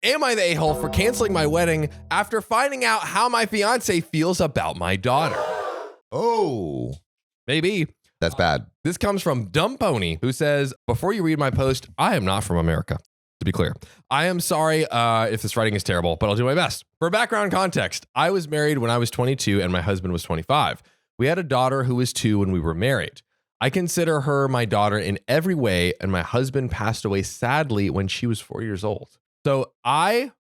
Am I the a-hole for canceling my wedding after finding out how my fiance feels about my daughter? Oh, Maybe. that's bad. This comes from Dumb Pony, who says, before you read my post, I am not from America. To be clear, I am sorry if this writing is terrible, but I'll do my best. For background context, I was married when I was 22 and my husband was 25. We had a daughter who was 2 when we were married. I consider her my daughter in every way, and my husband passed away sadly when she was 4 years old. So I,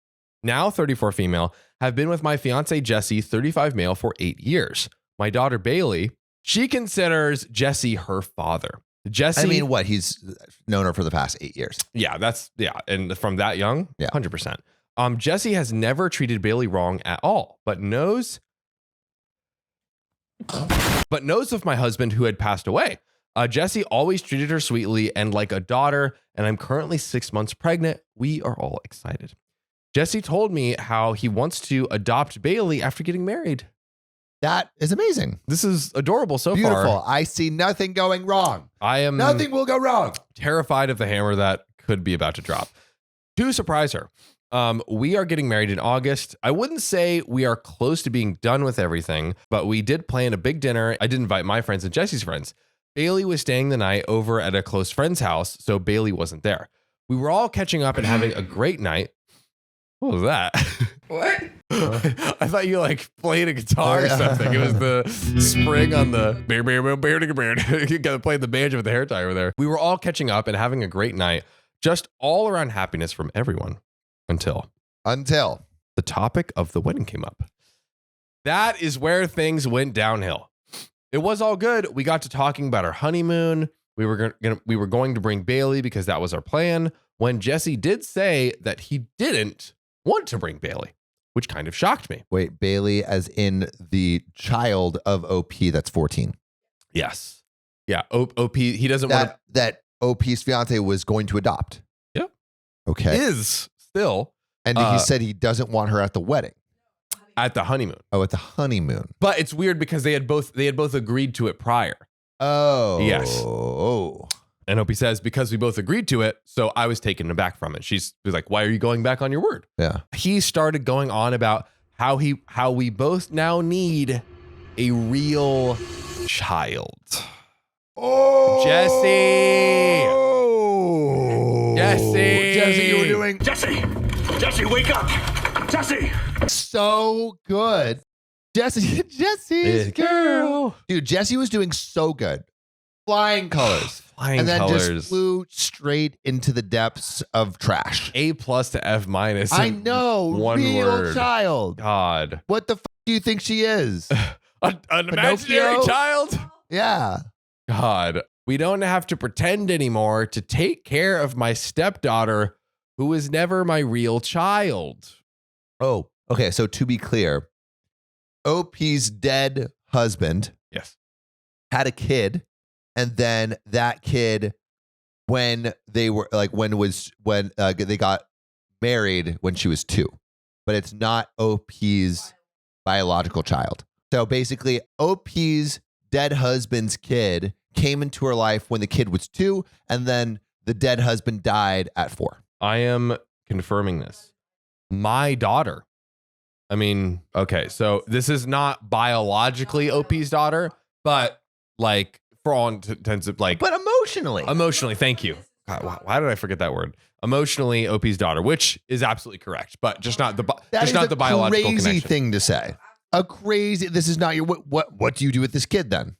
now 34 female, have been with my fiance Jesse, 35 male, for 8 years. My daughter Bailey, she considers Jesse her father. Jesse, I mean, what? He's known her for the past 8 years. Yeah, and from that young, Yeah. 100%. Jesse has never treated Bailey wrong at all, but knows of my husband who had passed away. Jesse always treated her sweetly and like a daughter, and I'm currently 6 months pregnant. We are all excited. Jesse told me how he wants to adopt Bailey after getting married. That is amazing. This is adorable so Beautiful. far. I see nothing going wrong. Nothing will go wrong. Terrified of the hammer that could be about to drop. To surprise her, we are getting married in August. I wouldn't say we are close to being done with everything, but we did plan a big dinner. I did invite my friends and Jesse's friends. Bailey was staying the night over at a close friend's house, so Bailey wasn't there. We were all catching up and having a great night. What was that? What? I thought you like played a guitar or something. It was the spring on the you got to play the banjo with the hair tie over there. We were all catching up and having a great night. Just all around happiness from everyone until the topic of the wedding came up. That is where things went downhill. It was all good. We got to talking about our honeymoon. We were going to bring Bailey because that was our plan. When Jesse did say that he didn't want to bring Bailey, which kind of shocked me. Wait, Bailey as in the child of OP that's 14. Yes. Yeah. OP, he doesn't want to. That OP's fiance was going to adopt. Yeah. Okay. Is still. And he said he doesn't want her at the wedding. At the honeymoon. Oh, at the honeymoon. But it's weird because they had both agreed to it prior. Oh. Yes. Oh. And Opie says, because we both agreed to it, so I was taken aback from it. She was like, why are you going back on your word? Yeah. He started going on about how we both now need a real child. Oh. Jesse, you were doing Jesse, wake up. Jesse. so good. Jesse's girl. Dude, Jesse was doing so good. Flying colors. Flying and then colors. just flew straight into the depths of trash. A+ to F-. I know. One real word. child. God. What the do you think she is? An imaginary Pinocchio? child? Yeah. God. We don't have to pretend anymore to take care of my stepdaughter, who was never my real child. Oh, okay. So to be clear, OP's dead husband Yes. had a kid, and then that kid, when they got married when she was 2, but it's not OP's biological child. So basically, OP's dead husband's kid came into her life when the kid was 2, and then the dead husband died at 4. I am confirming this. My daughter. I mean, okay, so this is not biologically OP's daughter, but like for all intents of like, But emotionally, thank you. God, why did I forget that word? Emotionally, OP's daughter, which is absolutely correct, but just not the biological crazy connection. thing to say. This is not your. What do you do with this kid then?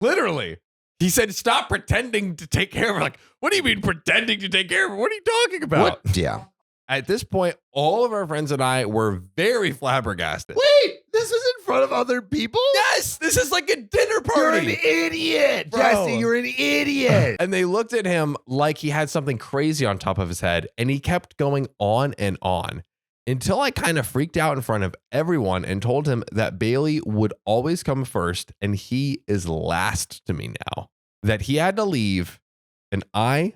Literally. He said, stop pretending to take care of her. Like, what do you mean pretending to take care of her? What are you talking about? What? Yeah. At this point, all of our friends and I were very flabbergasted. Wait, this is in front of other people? Yes, this is like a dinner You're party. an idiot, Bro. Jesse. You're an idiot. And they looked at him like he had something crazy on top of his head. And he kept going on and on until I kind of freaked out in front of everyone and told him that Bailey would always come first and he is last to me now. That he had to leave and I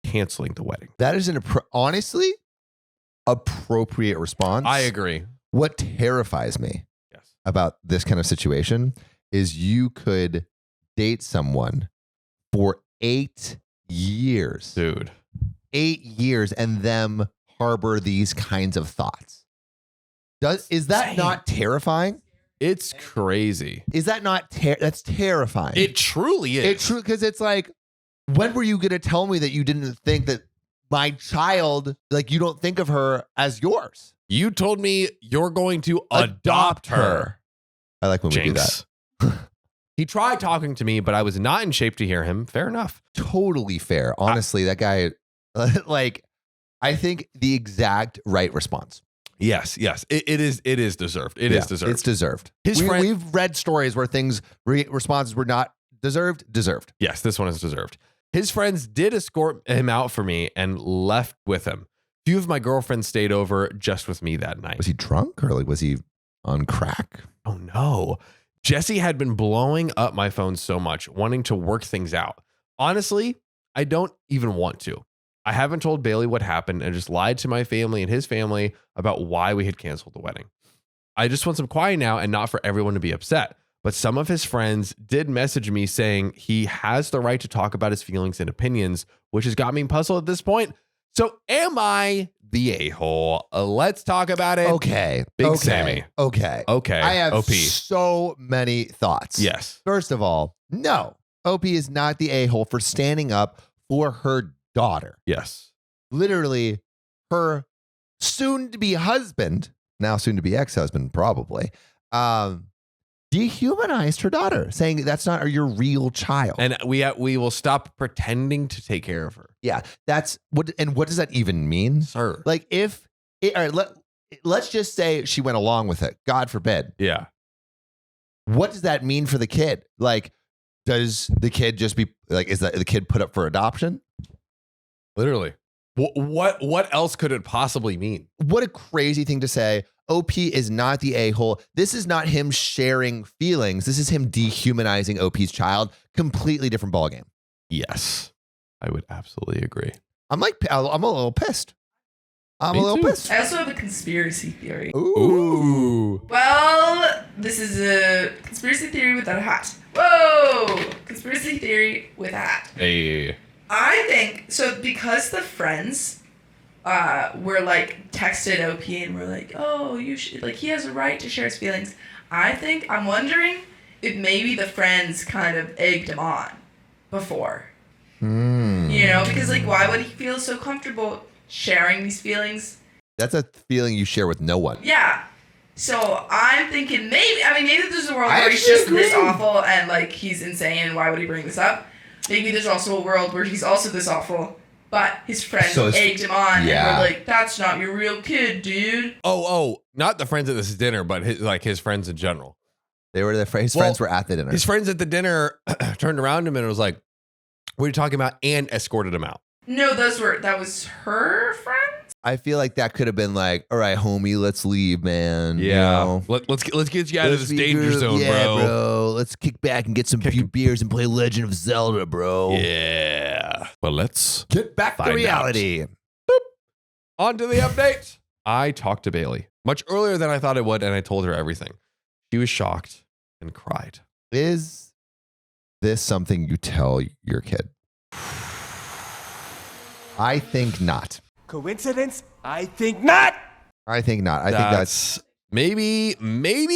canceling the wedding. That is honestly appropriate response. I agree. What terrifies me Yes. about this kind of situation is you could date someone for 8 years. Dude. 8 years and them harbor these kinds of thoughts. Is that Same. not terrifying? It's crazy. Is that not that's terrifying? It truly is. It's true, because it's like, when were you going to tell me that you didn't think that my child, like, you don't think of her as yours? You told me you're going to adopt her. I like when we do Jinx. that. He tried talking to me, but I was not in shape to hear him. Fair enough. Totally fair. Honestly, that guy, like, I think the exact right response. Yes. It is deserved. It is deserved. It's deserved. His friend- We've read stories where things, responses were not deserved. Yes, this one is deserved. His friends did escort him out for me and left with him. Few of my girlfriends stayed over just with me that night. Was he drunk, or like, was he on crack? Oh no. Jesse had been blowing up my phone so much, wanting to work things out. Honestly, I don't even want to. I haven't told Bailey what happened and just lied to my family and his family about why we had canceled the wedding. I just want some quiet now and not for everyone to be upset. But some of his friends did message me saying he has the right to talk about his feelings and opinions, which has got me puzzled at this point. So am I the a-hole? Let's talk about it. Okay. Big okay. Sammy. Okay. Okay. I have OP. so many thoughts. Yes. First of all, no. OP is not the a-hole for standing up for her daughter. Yes. Literally, her soon-to-be husband, now soon-to-be ex-husband, probably, dehumanized her daughter, saying that's not your real child. And we will stop pretending to take care of her. Yeah, that's what. And what does that even mean, Sir. Like, all right, let's just say she went along with it. God forbid. Yeah. What does that mean for the kid? Like, does the kid just be like? Is that the kid put up for adoption? Literally. What else could it possibly mean? What a crazy thing to say. OP is not the a-hole. This is not him sharing feelings. This is him dehumanizing OP's child. Completely different ballgame. Yes. I would absolutely agree. I'm a little pissed. I'm Me a little too. pissed. I also have a conspiracy theory. Ooh. Well, this is a conspiracy theory without a hat. Whoa! Conspiracy theory with a hat. Hey. I think, so because the friends were like texted OP and were like, oh, you should, like, he has a right to share his feelings. I'm wondering if maybe the friends kind of egged him on before. You know, because like, why would he feel so comfortable sharing these feelings? That's a feeling you share with no one. Yeah. So I'm thinking maybe there's a world I where he's actually just this agree. awful and like he's insane and why would he bring this up? Maybe there's also a world where he's also this awful, but his friends So egged him on yeah. and were like, that's not your real kid, dude. Oh, not the friends at this dinner, but his friends in general. They were his friends were at the dinner. His friends at the dinner turned around to him and was like, what are you talking about? And escorted him out. No, that was her friends? I feel like that could have been like, all right, homie, let's leave, man. You Yeah. know? Let's get you out of Let's this be danger good. zone, Yeah, bro. Let's kick back and get some few beers and play Legend of Zelda, bro. Yeah. Well, let's Get back to Find reality. on to the update. I talked to Bailey much earlier than I thought I would, and I told her everything. She was shocked and cried. Is this something you tell your kid? I think not. Coincidence? I think not. I think not. I think that's maybe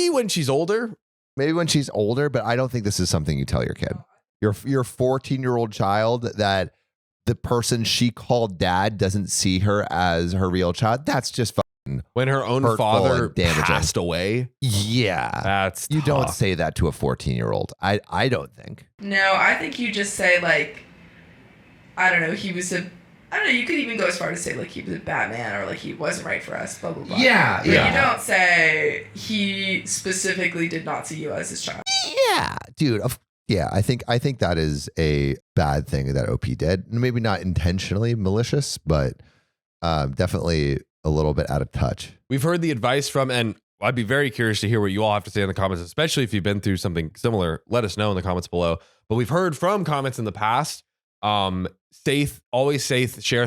when she's older. maybe when she's older, but I don't think this is something you tell your kid. Your 14-year-old child, that the person she called dad doesn't see her as her real child. That's just fucking When her own hurtful father and damaging. passed away. Yeah. That's You don't tough. say that to a 14-year-old. I don't think. No, I think you just say like, I don't know, you could even go as far to say like he was a bad man or like he wasn't right for us, blah, blah, blah. Yeah, But yeah. you don't say he specifically did not see you as his child. Yeah, dude. Yeah, I think that is a bad thing that OP did. Maybe not intentionally malicious, but definitely a little bit out of touch. We've heard the advice from, and I'd be very curious to hear what you all have to say in the comments, especially if you've been through something similar. Let us know in the comments below. But we've heard from comments in the past, share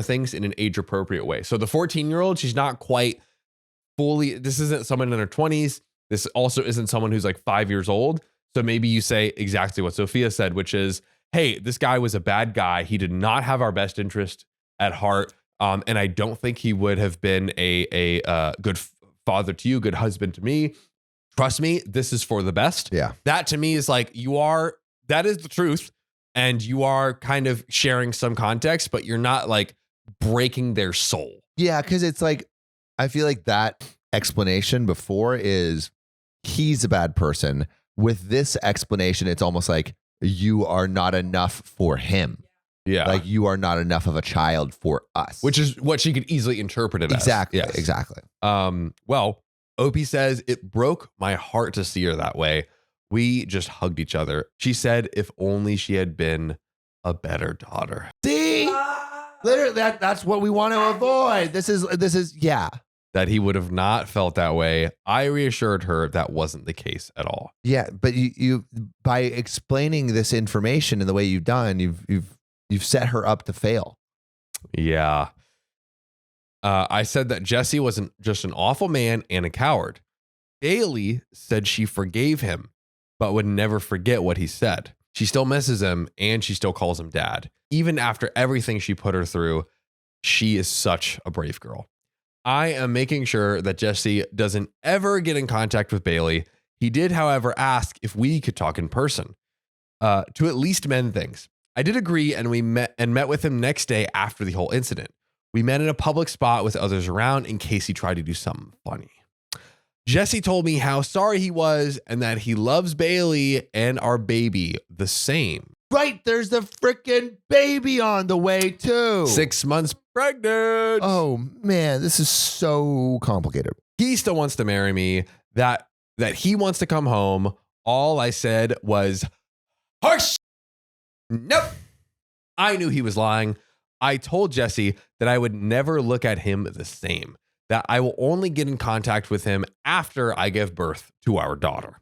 things in an age appropriate way. So the 14-year-old, she's not quite fully, this isn't someone in her 20s. This also isn't someone who's like 5 years old. So maybe you say exactly what Sophia said, which is, hey, this guy was a bad guy. He did not have our best interest at heart. And I don't think he would have been a good father to you, good husband to me. Trust me, this is for the best. Yeah. That to me is like, that is the truth. And you are kind of sharing some context, but you're not like breaking their soul. Yeah, because it's like, I feel like that explanation before is he's a bad person. With this explanation, it's almost like you are not enough for him. Yeah. Like you are not enough of a child for us. Which is what she could easily interpret it exactly, as. Yes. Exactly. Well, Opie says, it broke my heart to see her that way. We just hugged each other. She said, if only she had been a better daughter. See? Literally, that's what we want to avoid. This is, yeah. That he would have not felt that way. I reassured her that wasn't the case at all. Yeah, but you by explaining this information in the way you've done, you've set her up to fail. Yeah. I said that Jesse wasn't just an awful man and a coward. Bailey said she forgave him, but would never forget what he said. She still misses him and she still calls him dad. Even after everything she put her through, she is such a brave girl. I am making sure that Jesse doesn't ever get in contact with Bailey. He did, however, ask if we could talk in person to at least mend things. I did agree, and we met with him next day after the whole incident. We met in a public spot with others around in case he tried to do something funny. Jesse told me how sorry he was and that he loves Bailey and our baby the same. Right, there's the freaking baby on the way too. 6 months pregnant. Oh man, this is so complicated. He still wants to marry me. That he wants to come home. All I said was, harsh. Nope. I knew he was lying. I told Jesse that I would never look at him the same, that I will only get in contact with him after I give birth to our daughter.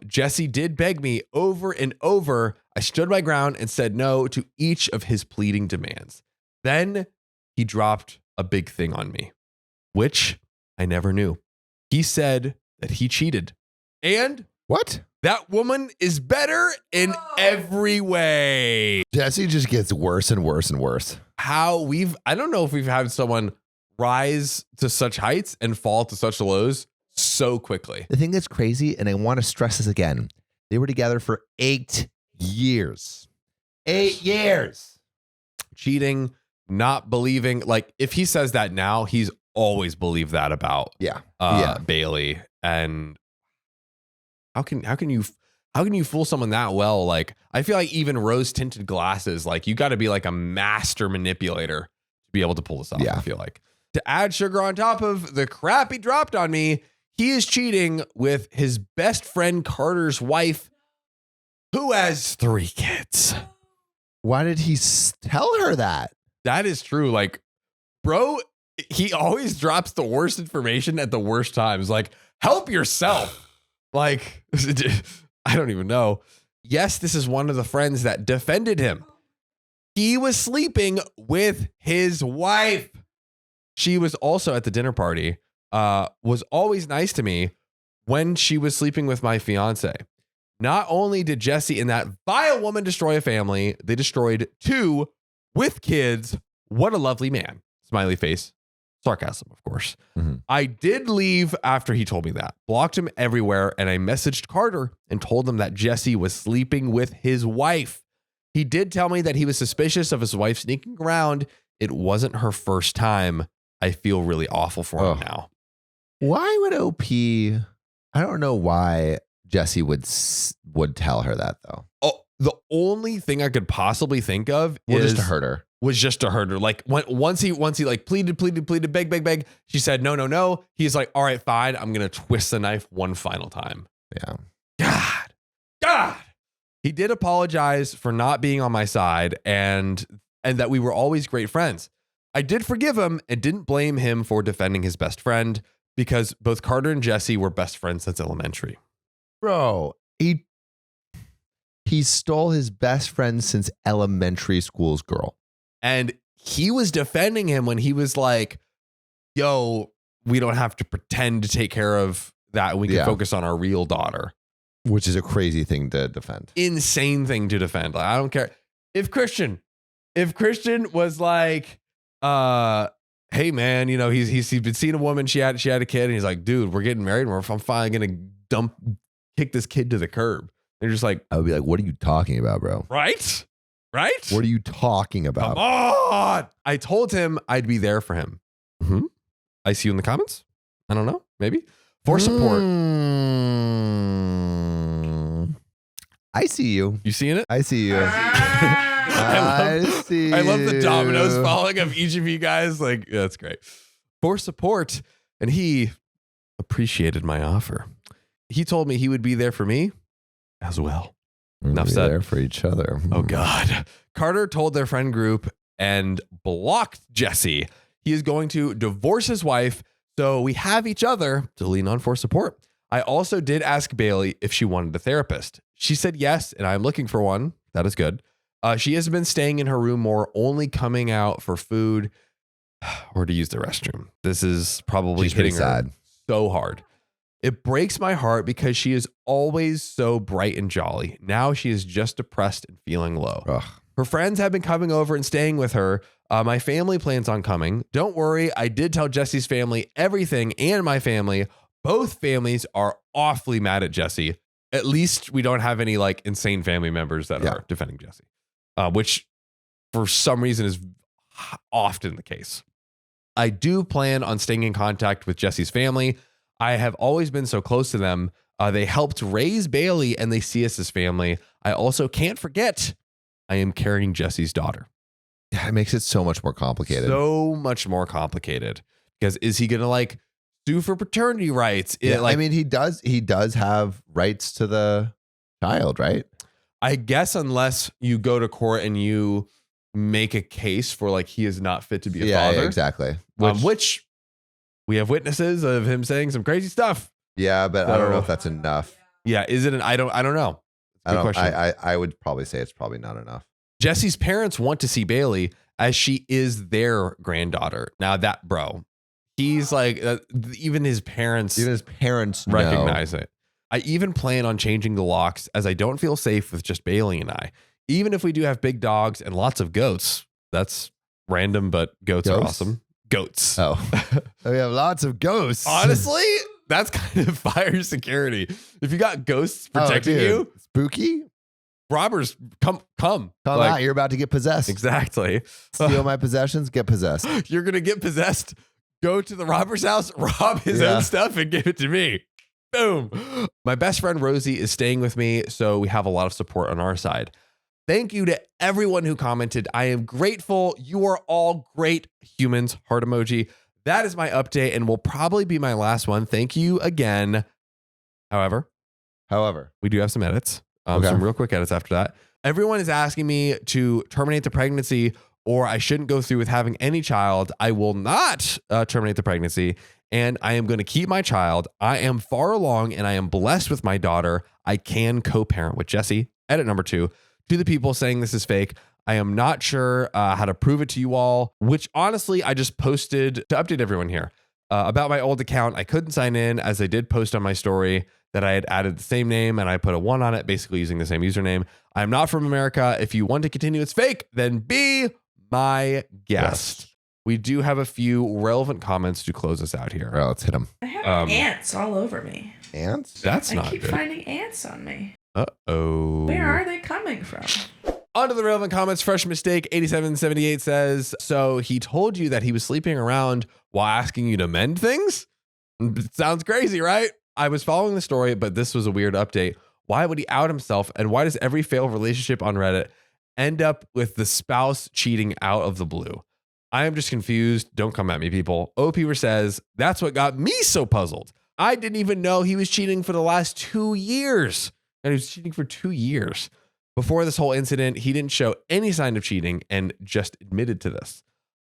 Jesse did beg me over and over. I stood my ground and said no to each of his pleading demands. Then he dropped a big thing on me, which I never knew. He said that he cheated. And what? That woman is better in every way. Jesse just gets worse and worse and worse. I don't know if we've had someone rise to such heights and fall to such lows so quickly. The thing that's crazy, and I want to stress this again, they were together for 8 years. 8 years. Cheating, not believing. Like, if he says that now, he's always believed that about Bailey. And how can you fool someone that well? Like, I feel like even rose tinted glasses, like you got to be like a master manipulator to be able to pull this off. Yeah. I feel like, to add sugar on top of the crap he dropped on me, he is cheating with his best friend Carter's wife, who has 3 kids. Why did he tell her that? That is true. Like, bro, he always drops the worst information at the worst times. Like, help yourself. Like, I don't even know. Yes, this is one of the friends that defended him. He was sleeping with his wife. She was also at the dinner party, was always nice to me when she was sleeping with my fiance. Not only did Jesse and that vile woman destroy a family, they destroyed 2 with kids. What a lovely man. Smiley face. Sarcasm, of course. Mm-hmm. I did leave after he told me that. Blocked him everywhere, and I messaged Carter and told him that Jesse was sleeping with his wife. He did tell me that he was suspicious of his wife sneaking around. It wasn't her first time. I feel really awful for him now. Why would OP? I don't know why Jesse would tell her that though. Oh, the only thing I could possibly think of just to hurt her. Was just to hurt her. Like, once he like pleaded, beg. She said no. He's like, all right, fine. I'm gonna twist the knife one final time. Yeah. God. He did apologize for not being on my side and that we were always great friends. I did forgive him and didn't blame him for defending his best friend because both Carter and Jesse were best friends since elementary. Bro, he stole his best friend since elementary school's girl. And he was defending him when he was like, yo, we don't have to pretend to take care of that. We can focus on our real daughter. Which is a crazy thing to defend. Insane thing to defend. Like, I don't care. If Christian was like, hey man, you know, he's been seeing a woman, she had a kid, and he's like, dude, we're getting married, and I'm finally gonna kick this kid to the curb. They're just like, I would be like, what are you talking about, bro? right? What are you talking about? Come on. I told him I'd be there for him. Mhm. I see you in the comments. I don't know, maybe for support. I see you. You seeing it? I see you. I see. I love the you. dominoes falling of each of you guys. Like, yeah, that's great. For support. And he appreciated my offer. He told me he would be there for me as well. Enough We're said. there for each other. Oh, God. Carter told their friend group and blocked Jesse. He is going to divorce his wife, so we have each other to lean on for support. I also did ask Bailey if she wanted a therapist. She said yes, and I'm looking for one. That is good. She has been staying in her room more, only coming out for food or to use the restroom. This is probably She's pretty hitting her sad. so hard. It breaks my heart because she is always so bright and jolly. Now she is just depressed and feeling low. Ugh. Her friends have been coming over and staying with her. My family plans on coming. Don't worry. I did tell Jesse's family everything and my family. Both families are awfully mad at Jesse. At least we don't have any like insane family members that are defending Jesse, which for some reason is often the case. I do plan on staying in contact with Jesse's family. I have always been so close to them. They helped raise Bailey and they see us as family. I also can't forget I am carrying Jesse's daughter. Yeah, it makes it so much more complicated. So much more complicated because is he going to like sue for paternity rights? I mean, he does have rights to the child, right? I guess unless you go to court and you make a case for like he is not fit to be a father. Yeah, exactly. Which we have witnesses of him saying some crazy stuff. Yeah, but I don't know if that's enough. Yeah, is it? I don't know. Good question. I would probably say it's probably not enough. Jesse's parents want to see Bailey as she is their granddaughter. Now that he's like even his parents recognize it. I even plan on changing the locks as I don't feel safe with just Bailey and I. Even if we do have big dogs and lots of goats. That's random, but goats are awesome. Goats. Oh, we have lots of ghosts. Honestly, that's kind of fire security. If you got ghosts protecting you, spooky. Robbers, come out. You're about to get possessed. Exactly. Steal my possessions, get possessed. You're going to get possessed. Go to the robber's house, rob his own stuff, and give it to me. Boom. My best friend Rosie is staying with me, so we have a lot of support on our side. Thank you to everyone who commented. I am grateful. You are all great humans. Heart emoji. That is my update and will probably be my last one. Thank you again. However, we do have some edits. Some real quick edits after that. Everyone is asking me to terminate the pregnancy or I shouldn't go through with having any child. I will not terminate the pregnancy and I am going to keep my child. I am far along and I am blessed with my daughter. I can co-parent with Jesse. Edit number 2. To the people saying this is fake, I am not sure how to prove it to you all, which honestly, I just posted to update everyone here. About my old account, I couldn't sign in as I did post on my story that I had added the same name and I put a 1 on it, basically using the same username. I'm not from America. If you want to continue it's fake, then be my guest. Yes. We do have a few relevant comments to close us out here. Well, let's hit them. I have ants all over me. Ants? That's not good. I keep finding ants on me. Uh-oh. Where are they coming from? On to the relevant comments. Fresh Mistake 8778 says, so he told you that he was sleeping around while asking you to mend things? Sounds crazy, right? I was following the story, but this was a weird update. Why would he out himself? And why does every failed relationship on Reddit end up with the spouse cheating out of the blue? I am just confused. Don't come at me, people. OP says, that's what got me so puzzled. I didn't even know he was cheating for the last 2 years. And he was cheating for 2 years. Before this whole incident, he didn't show any sign of cheating and just admitted to this.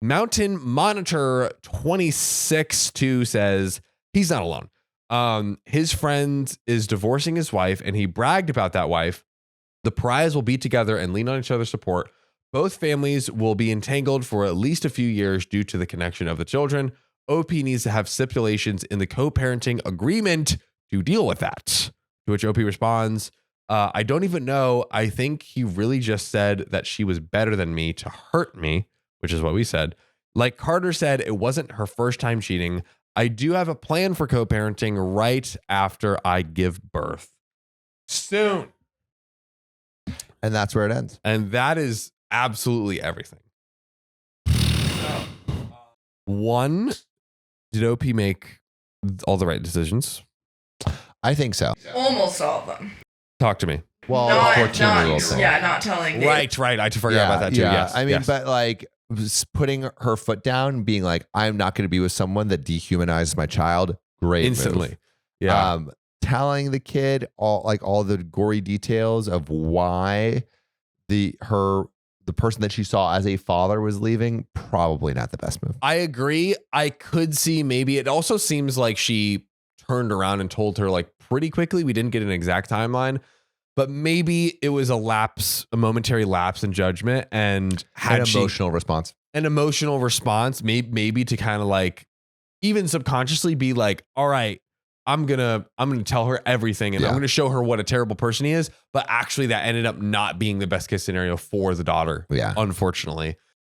Mountain Monitor 26-2 says he's not alone. His friend is divorcing his wife and he bragged about that wife. The pariahs will be together and lean on each other's support. Both families will be entangled for at least a few years due to the connection of the children. OP needs to have stipulations in the co-parenting agreement to deal with that. To which OP responds, I don't even know. I think he really just said that she was better than me to hurt me, which is what we said. Like Carter said, it wasn't her first time cheating. I do have a plan for co-parenting right after I give birth. Soon. And that's where it ends. And that is absolutely everything. One, did OP make all the right decisions? I think so. Almost all of them. Talk to me. Well, Not- 14-year-old thing. Yeah, not telling. Dave. Right. I forgot about that too. Yes. I mean, yes. but like putting her foot down and being like, I'm not going to be with someone that dehumanizes my child. Great. Instantly. Move. Yeah. Telling the kid all the gory details of why the person that she saw as a father was leaving, probably not the best move. I agree. I could see maybe it also seems like she turned around and told her like pretty quickly. We didn't get an exact timeline, but maybe it was a momentary lapse in judgment and had An emotional response. An emotional response, maybe to kind of like even subconsciously be like, all right, I'm gonna tell her everything and I'm gonna show her what a terrible person he is. But actually that ended up not being the best case scenario for the daughter. Yeah. Unfortunately.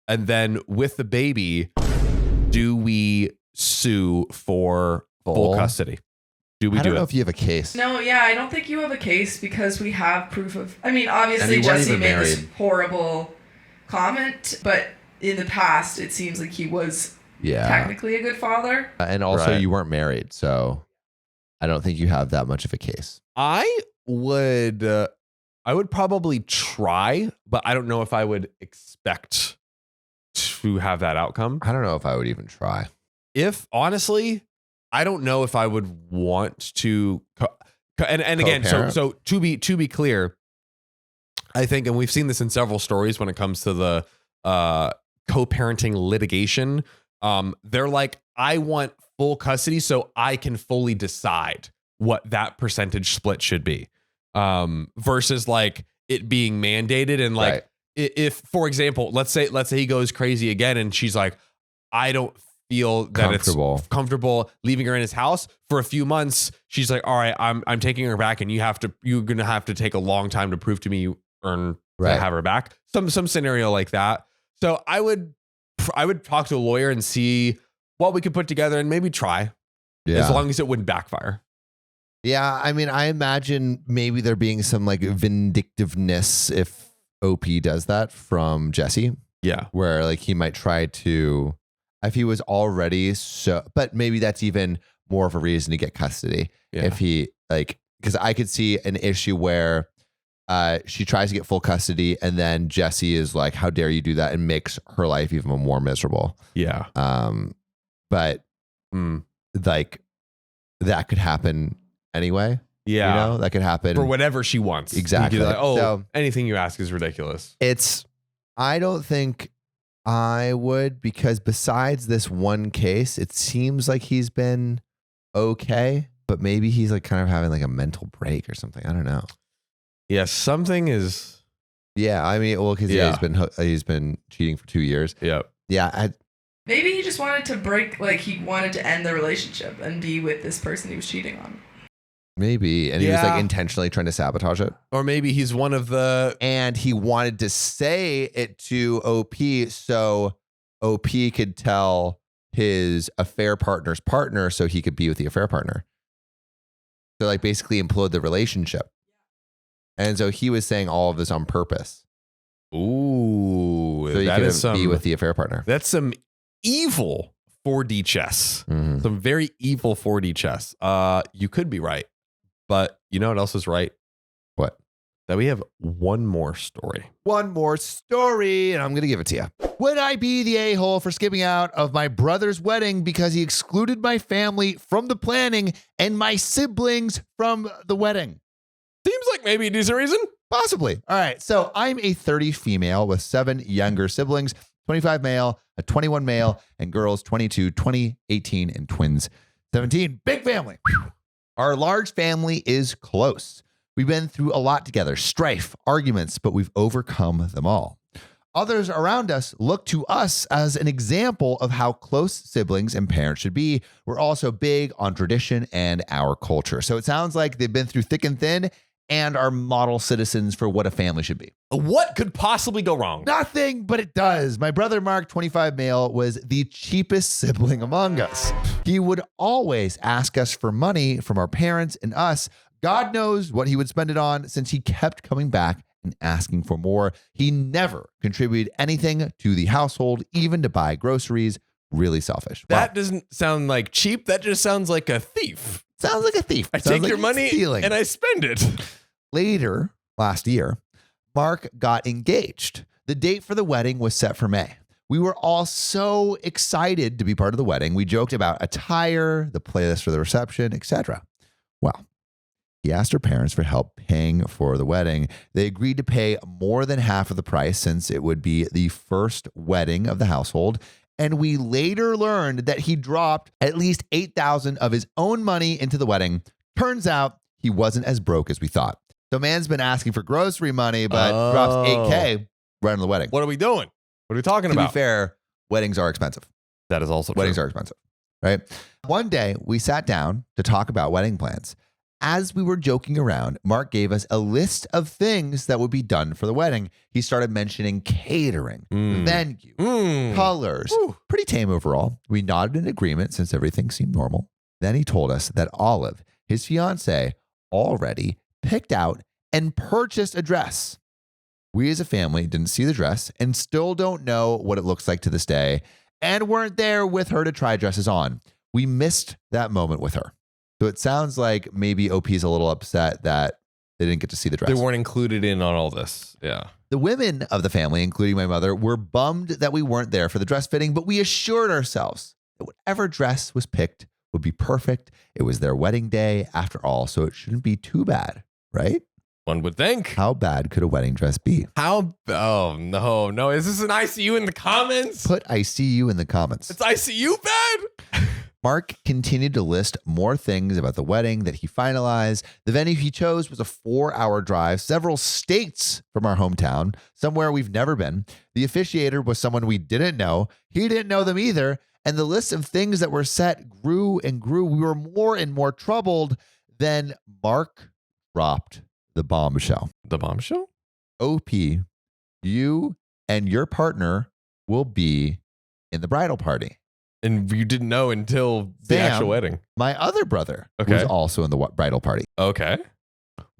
And then with the baby, do we sue for full custody? Do we I don't do know it? if you have a case. No, yeah, I don't think you have a case because we have proof of. I mean, obviously And he weren't Jesse even made this married. horrible comment, but in the past it seems like he was technically a good father. And also Right. you weren't married, so I don't think you have that much of a case. I would probably try, but I don't know if I would expect to have that outcome. I don't know if I would even try. If honestly, I don't know if I would want to. And again, Co-parent? so to be clear, I think, and we've seen this in several stories when it comes to the co-parenting litigation. They're like, I want full custody so I can fully decide what that percentage split should be, versus like it being mandated and like. Right. If, for example, let's say he goes crazy again and she's like, I don't feel that it's comfortable leaving her in his house for a few months. She's like, all right, I'm taking her back and you're going to have to take a long time to prove to me you earn to have her back. Some scenario like that. So I would talk to a lawyer and see what we could put together and maybe try as long as it wouldn't backfire. Yeah. I mean, I imagine maybe there being some like vindictiveness if OP does that from Jesse. Yeah. Where like he might try to, if he was already but maybe that's even more of a reason to get custody. Yeah. If he like, because I could see an issue where she tries to get full custody and then Jesse is like, how dare you do that, and makes her life even more miserable. Yeah. But like that could happen anyway. Yeah. You know, that could happen For whatever she wants. Exactly. You could be like, So- anything you ask is ridiculous. I don't think I would, because besides this one case, it seems like he's been okay, but maybe he's like kind of having like a mental break or something. I don't know. Yeah. Something is. Yeah. I mean, well, because he's been cheating for 2 years. Yeah. Yeah. Maybe he just wanted to break, like he wanted to end the relationship and be with this person he was cheating on. Maybe. And he was like Yeah. intentionally trying to sabotage it. Or maybe he's one of the. And he wanted to say it to OP so OP could tell his affair partner's partner so he could be with the affair partner. So like basically implode the relationship. And so he was saying all of this on purpose. Ooh, So he that could is some. be with the affair partner. That's some evil 4D chess. Mhm. Some very evil 4D chess. You could be right, but you know what else is right? What? That we have one more story. One more story, and I'm going to give it to you. Would I be the a-hole for skipping out of my brother's wedding because he excluded my family from the planning and my siblings from the wedding? Seems like maybe a decent reason. Possibly. All right. So I'm a 30 female with 7 younger siblings, 25 male, a 21 male, and girls 22, 20, 18, and twins 17. Big family. Whew. Our large family is close. We've been through a lot together, strife, arguments, but we've overcome them all. Others around us look to us as an example of how close siblings and parents should be. We're also big on tradition and our culture. So it sounds like they've been through thick and thin, and are model citizens for what a family should be. What could possibly go wrong? Nothing, but it does. My brother Mark, 25 male, was the cheapest sibling among us. He would always ask us for money from our parents and us. God knows what he would spend it on since he kept coming back and asking for more. He never contributed anything to the household, even to buy groceries. Really selfish. That doesn't sound like cheap. That just sounds like a thief. Sounds like a thief. I Sounds take like your money stealing. and I spend it. Later, last year, Mark got engaged. The date for the wedding was set for May. We were all so excited to be part of the wedding. We joked about attire, the playlist for the reception, etc. Well, he asked her parents for help paying for the wedding. They agreed to pay more than half of the price since it would be the first wedding of the household. And we later learned that he dropped at least $8,000 of his own money into the wedding. Turns out he wasn't as broke as we thought. So man's been asking for grocery money, but drops $8K right on the wedding. What are we doing? What are we talking about? To be fair, weddings are expensive. That is also Weddings true. are expensive, right? One day we sat down to talk about wedding plans. As we were joking around, Mark gave us a list of things that would be done for the wedding. He started mentioning catering, venue, colors. Pretty tame overall. We nodded in agreement since everything seemed normal. Then he told us that Olive, his fiance, already picked out and purchased a dress. We as a family didn't see the dress and still don't know what it looks like to this day and weren't there with her to try dresses on. We missed that moment with her. So it sounds like maybe OP's a little upset that they didn't get to see the dress. They weren't included in on all this. Yeah. The women of the family, including my mother, were bummed that we weren't there for the dress fitting, but we assured ourselves that whatever dress was picked would be perfect. It was their wedding day after all, so it shouldn't be too bad, right? One would think. How bad could a wedding dress be? Oh, no. Is this an ICU in the comments? Put ICU in the comments. It's ICU bad? Mark continued to list more things about the wedding that he finalized. The venue he chose was a 4-hour drive, several states from our hometown, somewhere we've never been. The officiator was someone we didn't know. He didn't know them either. And the list of things that were set grew and grew. We were more and more troubled. Then Mark dropped the bombshell. The bombshell? OP, you and your partner will be in the bridal party. And you didn't know until the Sam, actual wedding. My other brother Okay. was also in the bridal party. Okay.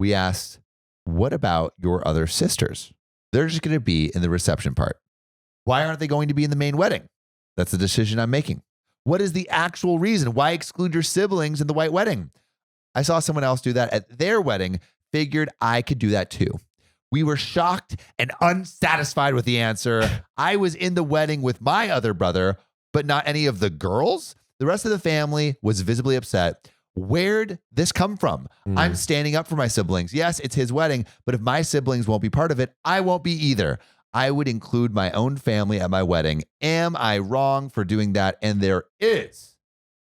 We asked, what about your other sisters? They're just going to be in the reception part. Why aren't they going to be in the main wedding? That's the decision I'm making. What is the actual reason? Why exclude your siblings in the white wedding? I saw someone else do that at their wedding, figured I could do that too. We were shocked and unsatisfied with the answer. I was in the wedding with my other brother, but not any of the girls. The rest of the family was visibly upset. Where'd this come from? I'm standing up for my siblings. Yes, it's his wedding, but if my siblings won't be part of it, I won't be either. I would include my own family at my wedding. Am I wrong for doing that? And there is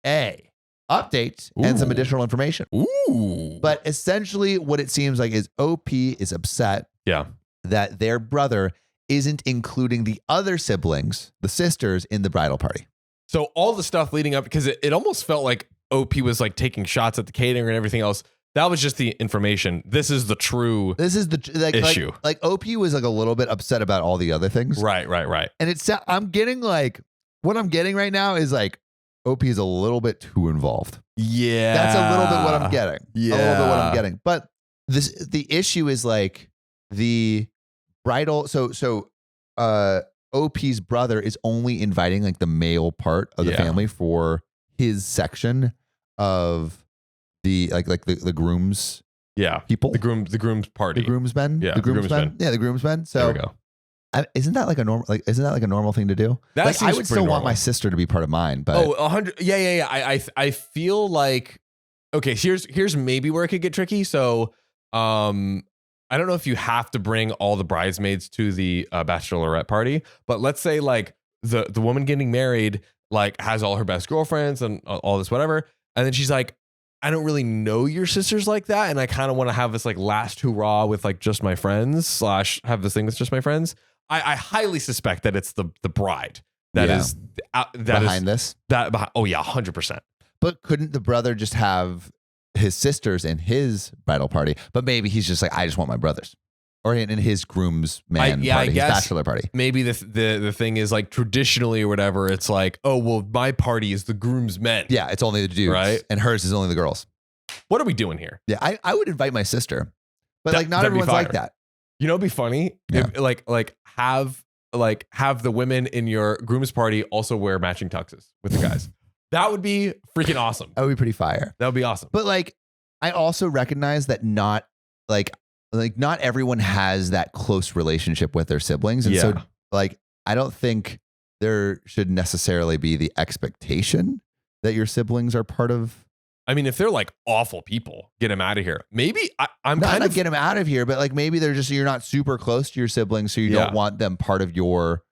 a update and some additional information. Ooh. But essentially what it seems like is OP is upset Yeah. that their brother isn't including the other siblings, the sisters, in the bridal party. So all the stuff leading up, because it almost felt like OP was like taking shots at the catering and everything else. That was just the information. This is the true This is the issue. Like OP was like a little bit upset about all the other things. Right. And I'm getting like, what I'm getting right now is like OP is a little bit too involved. Yeah. That's a little bit what I'm getting. Yeah. A little bit what I'm getting. But the issue is like the bridal. So OP's brother is only inviting like the male part of the family for his section of the like the groom's people. The groom's party. The groomsmen. Yeah, The the groomsmen. groomsmen. Yeah, the groomsmen. So There we go. isn't that like a normal thing to do? That like I seems would pretty still want normal. my sister to be part of mine, but 100. Yeah. I feel like, okay, here's maybe where it could get tricky. So, I don't know if you have to bring all the bridesmaids to the bachelorette party, but let's say like the woman getting married like has all her best girlfriends and all this whatever, and then she's like, I don't really know your sisters like that, and I kind of want to have this like last hurrah with like just my friends / have this thing with just my friends. I highly suspect that it's the bride that Yeah. is behind this. that behind. Oh yeah, 100%. But couldn't the brother just have his sisters in his bridal party, but maybe he's just like, I just want my brothers. Or in his groomsman party, his bachelor party. Maybe the thing is like traditionally or whatever, it's like, oh, well, my party is the groomsmen. Yeah, it's only the dudes. Right. And hers is only the girls. What are we doing here? Yeah, I would invite my sister. But like not that'd be everyone's fire. like that. You know, it'd be funny Yeah. if have the women in your groom's party also wear matching tuxes with the guys. That would be freaking awesome. That would be pretty fire. That would be awesome. But like, I also recognize that not everyone has that close relationship with their siblings. And so like, I don't think there should necessarily be the expectation that your siblings are part of. I mean, if they're like awful people, get them out of here. Maybe I'm Not kind like of get them out of here, but like maybe they're just, you're not super close to your siblings. So you don't want them part of your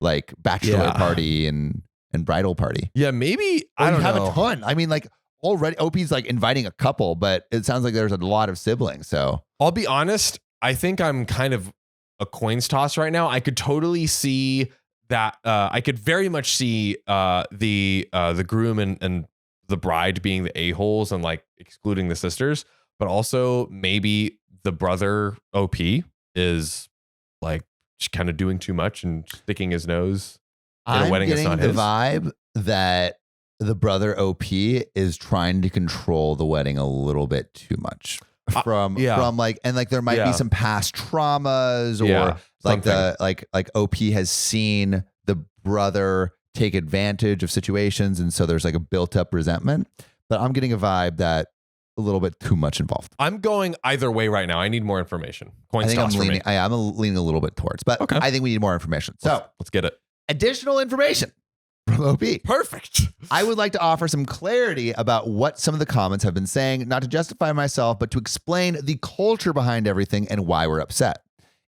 like bachelor party and bridal party. Yeah, maybe I don't know. have a ton. I mean, like already OP's like inviting a couple, but it sounds like there's a lot of siblings. So I'll be honest. I think I'm kind of a coins toss right now. I could totally see that. I could very much see the groom and the bride being the a-holes and like excluding the sisters, but also maybe the brother OP is like kind of doing too much and sticking his nose in a wedding that's not the his. vibe that the brother OP is trying to control the wedding a little bit too much. From like, and like there might be some past traumas or like something. like OP has seen the brother take advantage of situations, and so there's like a built up resentment. But I'm getting a vibe that a little bit too much involved. I'm going either way right now. I need more information. Coins toss for me. I'm leaning a little bit towards, but Okay. I think we need more information. So Let's get it. additional information from OP. Perfect. I would like to offer some clarity about what some of the comments have been saying, not to justify myself, but to explain the culture behind everything and why we're upset.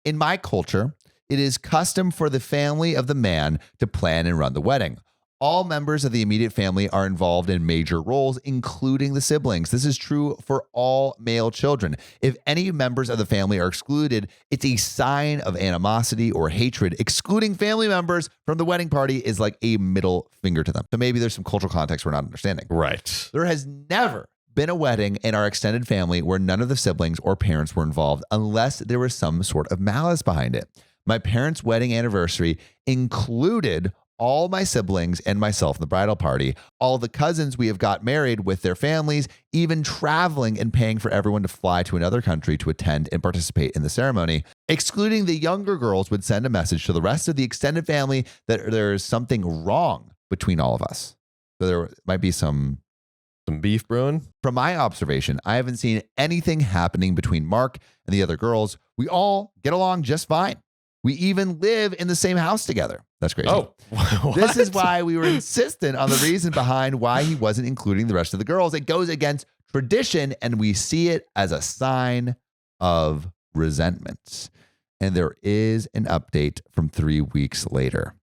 In my culture, it is custom for the family of the man to plan and run the wedding. All members of the immediate family are involved in major roles, including the siblings. This is true for all male children. If any members of the family are excluded, it's a sign of animosity or hatred. Excluding family members from the wedding party is like a middle finger to them. So maybe there's some cultural context we're not understanding. Right. There has never been a wedding in our extended family where none of the siblings or parents were involved unless there was some sort of malice behind it. My parents' wedding anniversary included all my siblings and myself in the bridal party, all the cousins we have got married with their families, even traveling and paying for everyone to fly to another country to attend and participate in the ceremony. Excluding the younger girls would send a message to the rest of the extended family that there is something wrong between all of us. So there might be some beef brewing. From my observation, I haven't seen anything happening between Mark and the other girls. We all get along just fine. We even live in the same house together. That's crazy. Oh, this is why we were insistent on the reason behind why he wasn't including the rest of the girls. It goes against tradition, and we see it as a sign of resentment. And there is an update from 3 weeks later.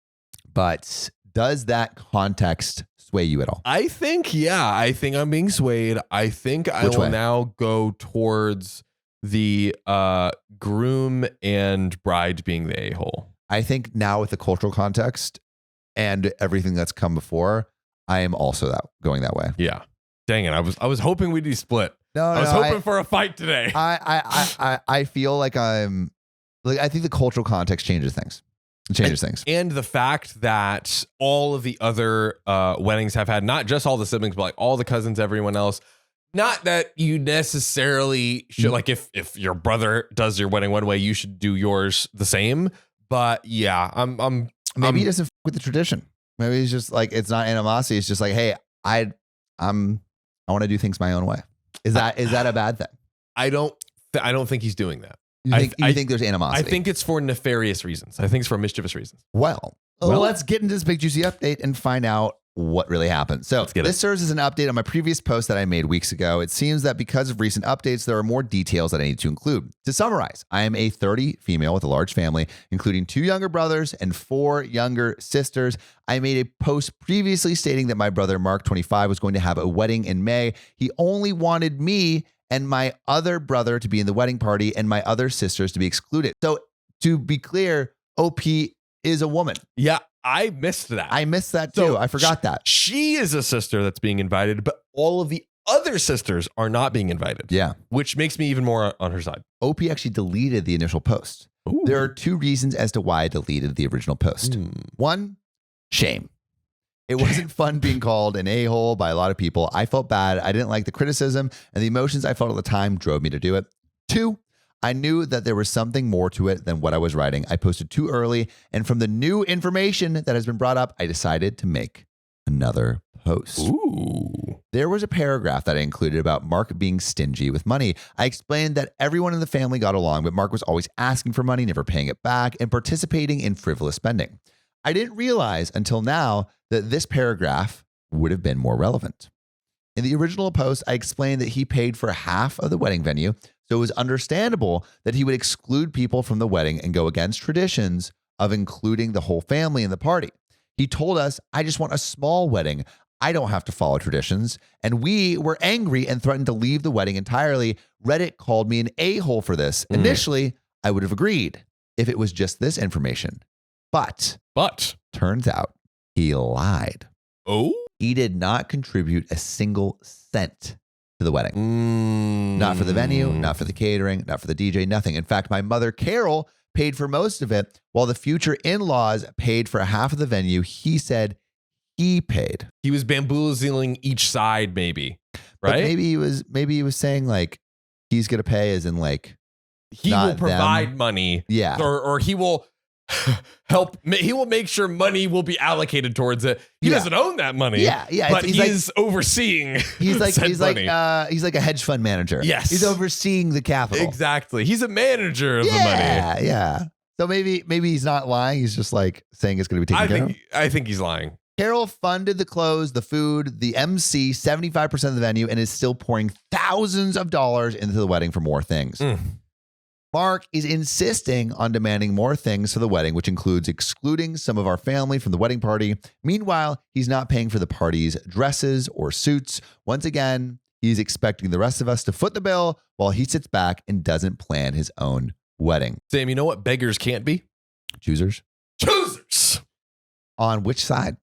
But does that context sway you at all? I think I'm being swayed. I think I will now go towards the groom and bride being the a-hole. I think now with the cultural context and everything that's come before, I am also going that way. Yeah. Dang it. I was hoping we'd be split. I was hoping for a fight today. I feel like I think the cultural context changes things. It changes things. And the fact that all of the other weddings have had not just all the siblings, but like all the cousins, everyone else. Not that you necessarily should, like if your brother does your wedding one way, you should do yours the same. But yeah, maybe he doesn't f with the tradition. Maybe he's just like, it's not animosity. It's just like, hey, I want to do things my own way. Is that a bad thing? I don't think he's doing that. You think there's animosity? I think it's for nefarious reasons. I think it's for mischievous reasons. Well, let's get into this big juicy update and find out what really happened. So this serves as an update on my previous post that I made weeks ago. It seems that because of recent updates, there are more details that I need to include. To summarize, I am a 30 female with a large family, including 2 younger brothers and 4 younger sisters. I made a post previously stating that my brother, Mark, 25, was going to have a wedding in May. He only wanted me and my other brother to be in the wedding party and my other sisters to be excluded. So to be clear, OP is a woman. Yeah. I missed that. I missed that too. I forgot that. She is a sister that's being invited, but all of the other sisters are not being invited. Yeah. Which makes me even more on her side. OP actually deleted the initial post. Ooh. There are 2 reasons as to why I deleted the original post. 1, shame. It wasn't fun being called an a-hole by a lot of people. I felt bad. I didn't like the criticism, and the emotions I felt at the time drove me to do it. 2, I knew that there was something more to it than what I was writing. I posted too early, and from the new information that has been brought up, I decided to make another post. Ooh. There was a paragraph that I included about Mark being stingy with money. I explained that everyone in the family got along, but Mark was always asking for money, never paying it back, and participating in frivolous spending. I didn't realize until now that this paragraph would have been more relevant. In the original post, I explained that he paid for half of the wedding venue, so it was understandable that he would exclude people from the wedding and go against traditions of including the whole family in the party. He told us, I just want a small wedding. I don't have to follow traditions. And we were angry and threatened to leave the wedding entirely. Reddit called me an a-hole for this. Initially, I would have agreed if it was just this information. But turns out he lied. Oh? He did not contribute a single cent to the wedding. Not for the venue, not for the catering, not for the DJ, nothing. In fact, my mother, Carol, paid for most of it, while the future in-laws paid for half of the venue. He said he paid. He was bamboozling each side, maybe. Right? But maybe he was saying like he's gonna pay as in like he not will provide them. money. Yeah. Or he will help. He will make sure money will be allocated towards it. He doesn't own that money. Yeah. But he's overseeing. He's like money. a hedge fund manager. Yes. He's overseeing the capital. Exactly. He's a manager of the money. Yeah. So maybe he's not lying. He's just like saying it's going to be taken care of. I think he's lying. Carol funded the clothes, the food, the MC, 75% of the venue, and is still pouring thousands of dollars into the wedding for more things. Mark is insisting on demanding more things for the wedding, which includes excluding some of our family from the wedding party. Meanwhile, he's not paying for the party's dresses or suits. Once again, he's expecting the rest of us to foot the bill while he sits back and doesn't plan his own wedding. Sam, you know what beggars can't be? Choosers. On which side?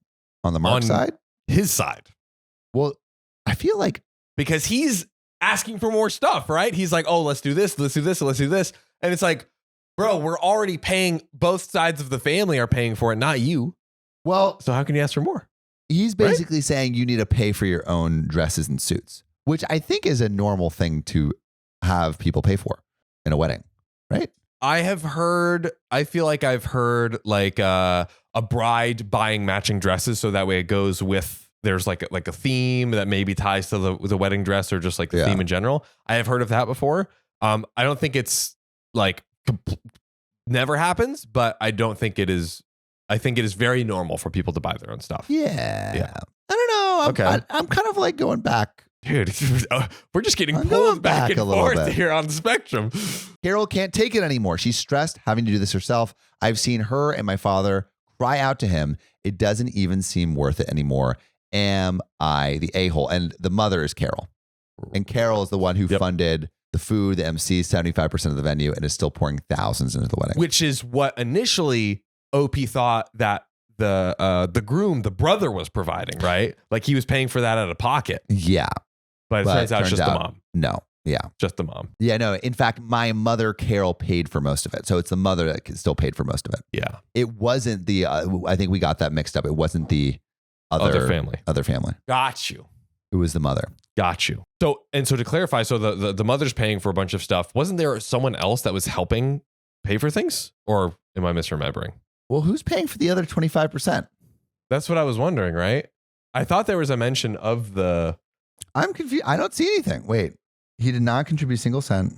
On the Mark side? His side. Well, I feel like because he's asking for more stuff, right? He's like, oh, let's do this, let's do this, let's do this. And it's like, bro, we're already paying, both sides of the family are paying for it, not you. Well, so how can you ask for more? He's basically saying you need to pay for your own dresses and suits, which I think is a normal thing to have people pay for in a wedding, right? I feel like I've heard like a bride buying matching dresses so that way it goes with, there's like a theme that maybe ties to the wedding dress or just like the theme in general. I have heard of that before. I don't think it's like never happens, but I don't think it is. I think it is very normal for people to buy their own stuff. Yeah. I don't know. I'm kind of like going back. Dude, we're just getting pulled back and forth here on the spectrum. Carol can't take it anymore. She's stressed having to do this herself. I've seen her and my father cry out to him. It doesn't even seem worth it anymore. Am I the a-hole? And the mother is Carol. And Carol is the one who funded the food, the MC, 75% of the venue, and is still pouring thousands into the wedding. Which is what initially OP thought that the groom, the brother, was providing, right? Like he was paying for that out of pocket. Yeah. But it turns out it's just the mom. No. Yeah. Just the mom. Yeah, no. In fact, my mother, Carol, paid for most of it. So it's the mother that still paid for most of it. Yeah. It wasn't the, I think we got that mixed up. It wasn't the other family. Got you. It was the mother. Got you. So to clarify, so the mother's paying for a bunch of stuff. Wasn't there someone else that was helping pay for things? Or am I misremembering? Well, who's paying for the other 25%? That's what I was wondering, right? I thought there was a mention of the... I'm confused. I don't see anything. Wait. He did not contribute a single cent.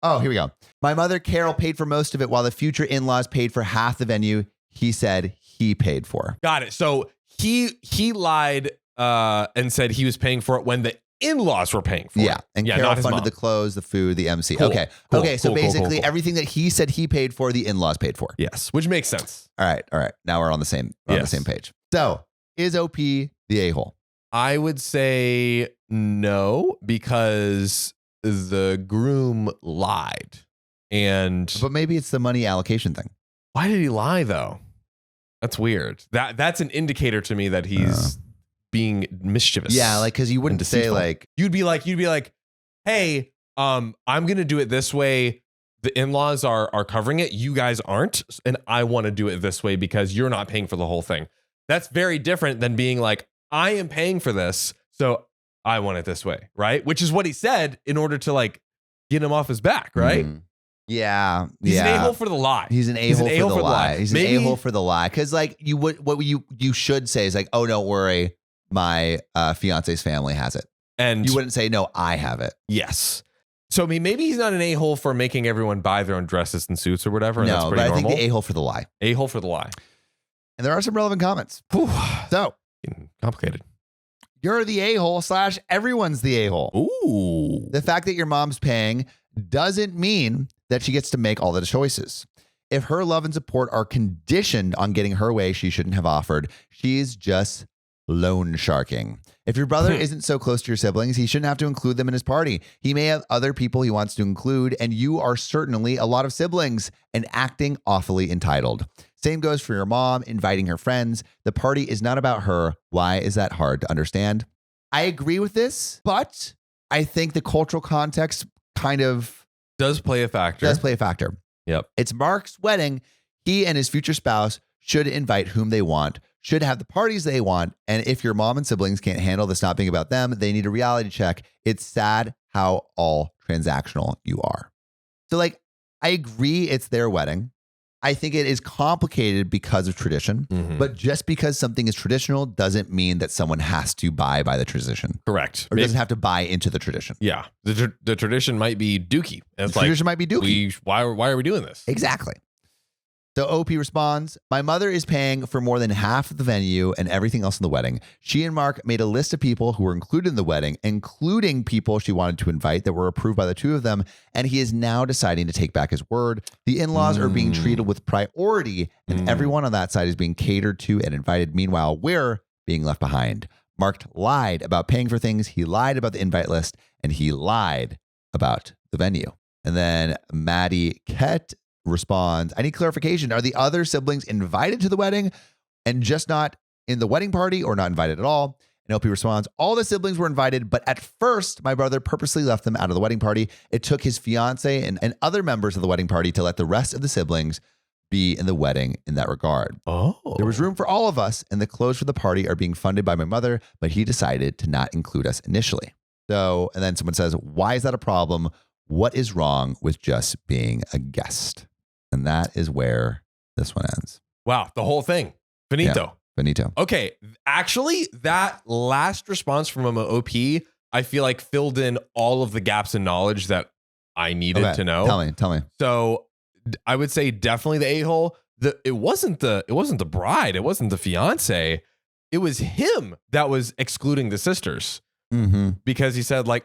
Oh, here we go. My mother, Carol, paid for most of it while the future in-laws paid for half the venue he said he paid for. Got it. So he lied and said he was paying for it when the in-laws were paying for it. Yeah. And Carol funded the clothes, the food, the MC. Cool. Okay. Cool. Okay. So Cool. basically everything that he said he paid for, the in-laws paid for. Yes. Which makes sense. All right. Now we're on the same page. So is OP the a-hole? I would say no, because the groom lied. But maybe it's the money allocation thing. Why did he lie though? That's weird. That's an indicator to me that he's being mischievous. Yeah, like because you wouldn't and say deceitful. like you'd be like, hey, I'm gonna do it this way. The in-laws are covering it. You guys aren't, and I want to do it this way because you're not paying for the whole thing. That's very different than being like, I am paying for this, so I want it this way, right? Which is what he said in order to like get him off his back, right? Yeah, He's an a-hole for the lie. He's an a-hole for the lie. He's an Maybe- a-hole for the lie. Because like what you should say is like, oh, don't worry, my fiance's family has it. And You wouldn't say no, I have it. yes. So I mean, maybe he's not an a-hole for making everyone buy their own dresses and suits or whatever. And that's No, pretty but I normal. think the a-hole for the lie. A-hole for the lie. And there are some relevant comments. Whew. So Getting complicated. you're the a-hole / everyone's the a-hole. Ooh. The fact that your mom's paying doesn't mean that she gets to make all the choices. If her love and support are conditioned on getting her way she shouldn't have offered, she's just loan sharking. If your brother isn't so close to your siblings, he shouldn't have to include them in his party. He may have other people he wants to include, and you are certainly a lot of siblings and acting awfully entitled. Same goes for your mom inviting her friends. The party is not about her. Why is that hard to understand? I agree with this, but I think the cultural context kind of Does play a factor. does play a factor. Yep. It's Mark's wedding. He and his future spouse should invite whom they want, should have the parties they want. And if your mom and siblings can't handle this not being about them, they need a reality check. It's sad how all transactional you are. So like, I agree it's their wedding. I think it is complicated because of tradition, Mhm. but just because something is traditional doesn't mean that someone has to buy by the tradition Correct. or doesn't have to buy into the tradition. Yeah. The tradition might be dookie. And it's The like, tradition might be dookie. why are we doing this? Exactly. So OP responds, my mother is paying for more than half of the venue and everything else in the wedding. She and Mark made a list of people who were included in the wedding, including people she wanted to invite that were approved by the two of them. And he is now deciding to take back his word. The in-laws are being treated with priority and everyone on that side is being catered to and invited. Meanwhile, we're being left behind. Mark lied about paying for things. He lied about the invite list and he lied about the venue. And then Maddie Kett responds, I need clarification. Are the other siblings invited to the wedding and just not in the wedding party or not invited at all? And OP responds, all the siblings were invited, but at first my brother purposely left them out of the wedding party. It took his fiance and other members of the wedding party to let the rest of the siblings be in the wedding in that regard. Oh. There was room for all of us and the clothes for the party are being funded by my mother, but he decided to not include us initially. So, and then someone says, why is that a problem? What is wrong with just being a guest? And that is where this one ends. Wow. The whole thing. Finito. Yeah, Benito. Okay. Actually, that last response from OP, I feel like filled in all of the gaps in knowledge that I needed to know. Tell me. So I would say definitely the a-hole. It wasn't the bride. It wasn't the fiance. It was him that was excluding the sisters because he said like,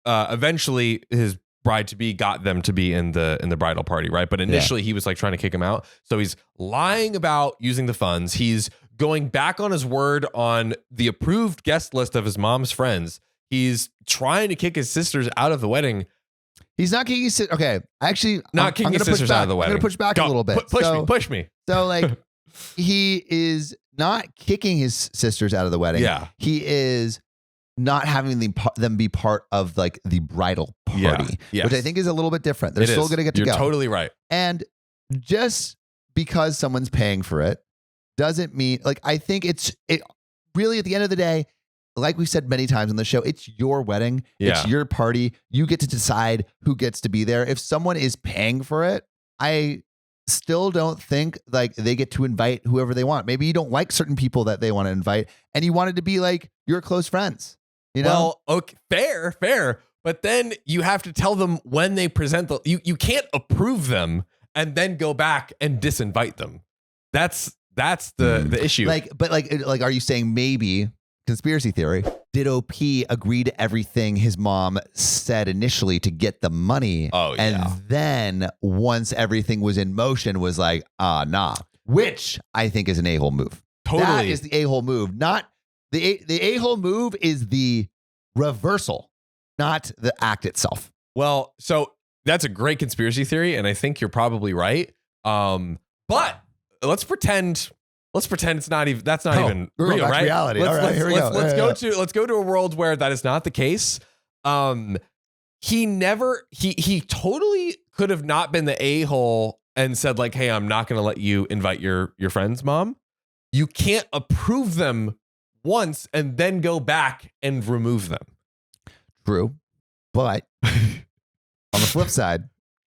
eventually his bride-to-be got them to be in the bridal party, right? But initially he was like trying to kick him out. So he's lying about using the funds. He's going back on his word on the approved guest list of his mom's friends. He's trying to kick his sisters out of the wedding. He's not kicking his okay. Actually, Not kicking his sisters out of the wedding. I'm going to push back a little bit. Push me. So like he is not kicking his sisters out of the wedding. Yeah. He is not having them be part of like the bridal party, Yes. which I think is a little bit different. They're still going to get to go. You're totally right. And just because someone's paying for it doesn't mean like, I think it really at the end of the day, like we said many times on the show, it's your wedding. Yeah. It's your party. You get to decide who gets to be there. If someone is paying for it, I still don't think like they get to invite whoever they want. Maybe you don't like certain people that they want to invite and you want it to be like your close friends. You know? Well, okay, fair. But then you have to tell them when they present you can't approve them and then go back and disinvite them. That's the issue. But are you saying maybe conspiracy theory? Did OP agree to everything his mom said initially to get the money? Oh, yeah. And then once everything was in motion was like, nah, which I think is an a-hole move. Totally. That is the a-hole move. Not the a-hole move is the reversal, not the act itself. Well, so that's a great conspiracy theory, and I think you're probably right. But let's pretend let's pretend it's not even, that's not even we're going real, back to right? reality. All right, here we go. Let's go to a world where that is not the case. He totally could have not been the a-hole and said like, hey, I'm not going to let you invite your friend's mom. You can't approve them once and then go back and remove them. True. But on the flip side,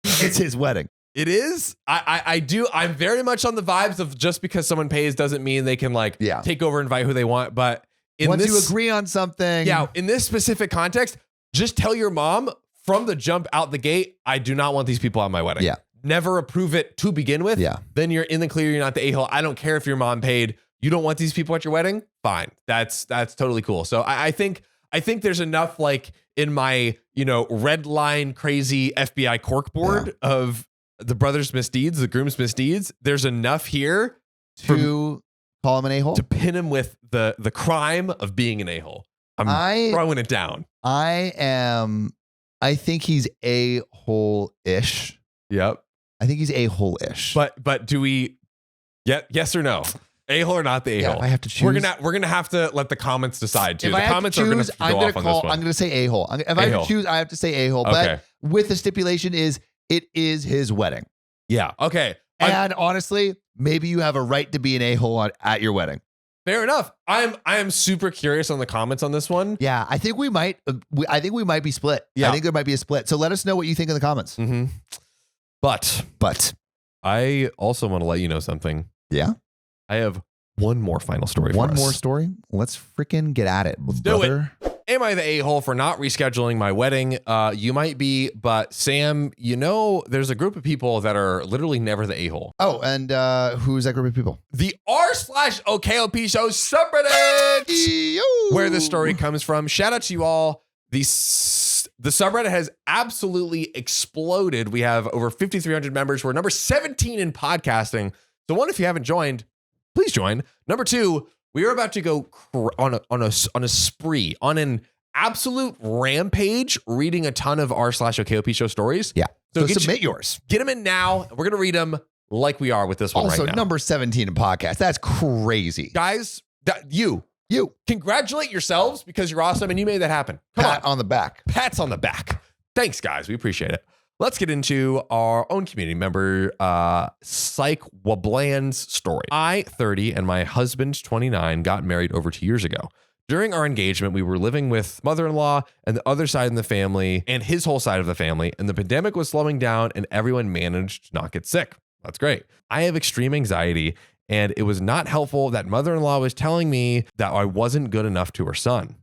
it's his wedding. It is. I'm very much on the vibes of just because someone pays doesn't mean they can like take over and invite who they want. But once you agree on something. Yeah. In this specific context, just tell your mom from the jump out the gate, I do not want these people at my wedding. Yeah. Never approve it to begin with. Yeah. Then you're in the clear. You're not the a-hole. I don't care if your mom paid. You don't want these people at your wedding. Fine. That's totally cool. So I think there's enough like in my, red line crazy FBI corkboard of the brother's misdeeds, the groom's misdeeds. There's enough here to call him an a-hole, to pin him with the crime of being an a-hole. I'm throwing it down. I think he's a-hole-ish. Yep. I think he's a-hole-ish. But do we yes or no? A-hole or not the a-hole? If I have to choose, we're gonna have to let the comments decide too. If the I have comments to choose, are gonna go off on this one. I'm gonna say a-hole. If I have to choose, I have to say a-hole. Okay. But with the stipulation is it is his wedding. Yeah. Okay. And honestly, maybe you have a right to be an a-hole at your wedding. Fair enough. I am super curious on the comments on this one. Yeah, I think we might. I think we might be split. Yeah. I think there might be a split. So let us know what you think in the comments. Mm-hmm. But I also want to let you know something. Yeah. I have one more final story. One more story. Let's freaking get at it. Let's do it. Am I the a-hole for not rescheduling my wedding? You might be, but Sam, there's a group of people that are literally never the a-hole. Oh, and who's that group of people? The r/OKOP show subreddit, where the story comes from. Shout out to you all. The subreddit has absolutely exploded. We have over 5,300 members. We're number 17 in podcasting. So one, if you haven't joined, please join. Number two, we are about to go on a spree, on an absolute rampage, reading a ton of r/OKOP show stories. Yeah. So submit yours. Get them in now. We're going to read them like we are with this one right now. Also, number 17 in podcast. That's crazy. Guys, you congratulate yourselves because you're awesome and you made that happen. Pat on the back. Pats on the back. Thanks, guys. We appreciate it. Let's get into our own community member, Psych Wabland's story. I, 30, and my husband, 29, got married over 2 years ago. During our engagement, we were living with mother-in-law and the other side of the family and his whole side of the family, and the pandemic was slowing down and everyone managed to not get sick. That's great. I have extreme anxiety, and it was not helpful that mother-in-law was telling me that I wasn't good enough to her son.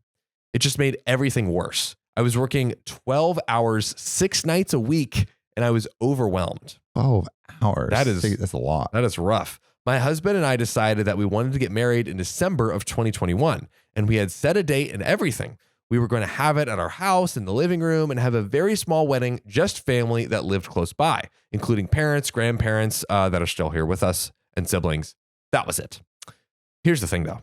It just made everything worse. I was working 12 hours, 6 nights a week, and I was overwhelmed. 12 hours. That's a lot. That is rough. My husband and I decided that we wanted to get married in December of 2021, and we had set a date and everything. We were going to have it at our house in the living room and have a very small wedding, just family that lived close by, including parents, grandparents that are still here with us, and siblings. That was it. Here's the thing, though.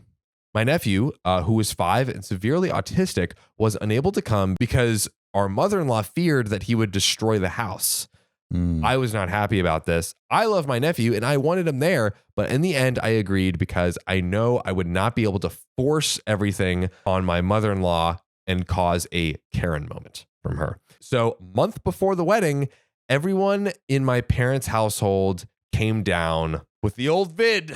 My nephew, who was 5 and severely autistic, was unable to come because our mother-in-law feared that he would destroy the house. I was not happy about this. I love my nephew and I wanted him there, but in the end, I agreed because I know I would not be able to force everything on my mother-in-law and cause a Karen moment from her. So a month before the wedding, everyone in my parents' household came down with the old vid.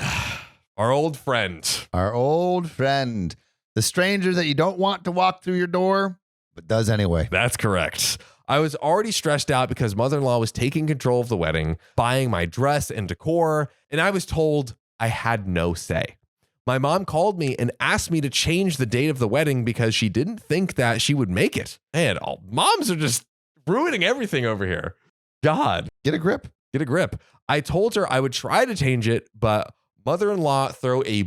Our old friend. The stranger that you don't want to walk through your door, but does anyway. That's correct. I was already stressed out because mother-in-law was taking control of the wedding, buying my dress and decor, and I was told I had no say. My mom called me and asked me to change the date of the wedding because she didn't think that she would make it. Man, all moms are just ruining everything over here. God. Get a grip. I told her I would try to change it, but mother-in-law threw a